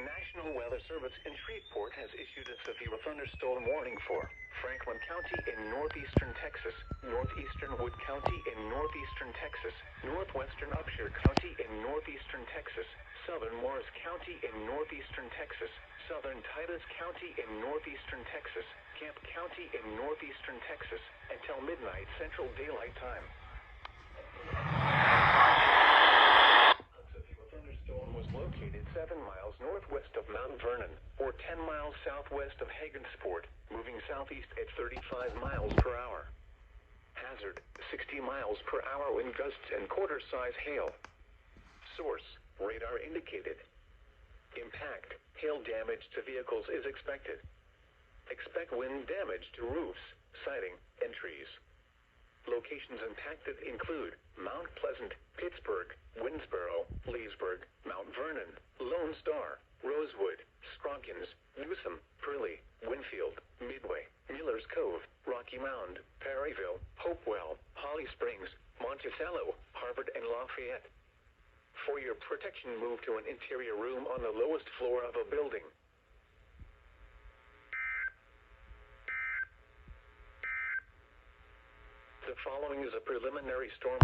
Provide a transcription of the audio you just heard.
National Weather Service in Shreveport has issued a severe thunderstorm warning for Franklin County in northeastern Texas, northeastern Wood County in northeastern Texas, northwestern Upshur County in northeastern Texas, southern Morris County in northeastern Texas, southern Titus County in northeastern Texas, Camp County in northeastern Texas, until midnight Central Daylight Time. Was located 7 miles northwest of Mount Vernon, or 10 miles southwest of Hagensport, moving southeast at 35 miles per hour. Hazard, 60 miles per hour wind gusts and quarter-size hail. Source, radar indicated. Impact, hail damage to vehicles is expected. Expect wind damage to roofs, siding, and trees. Locations impacted include Mount Pleasant, Pittsburgh, Winsboro, Leesburg, Mount Vernon, Lone Star, Rosewood, Scroggins, Newsom, Purley, Winfield, Midway, Miller's Cove, Rocky Mound, Perryville, Hopewell, Holly Springs, Monticello, Harvard, and Lafayette. For your protection, move to an interior room on the lowest floor of a building. The following is a preliminary storm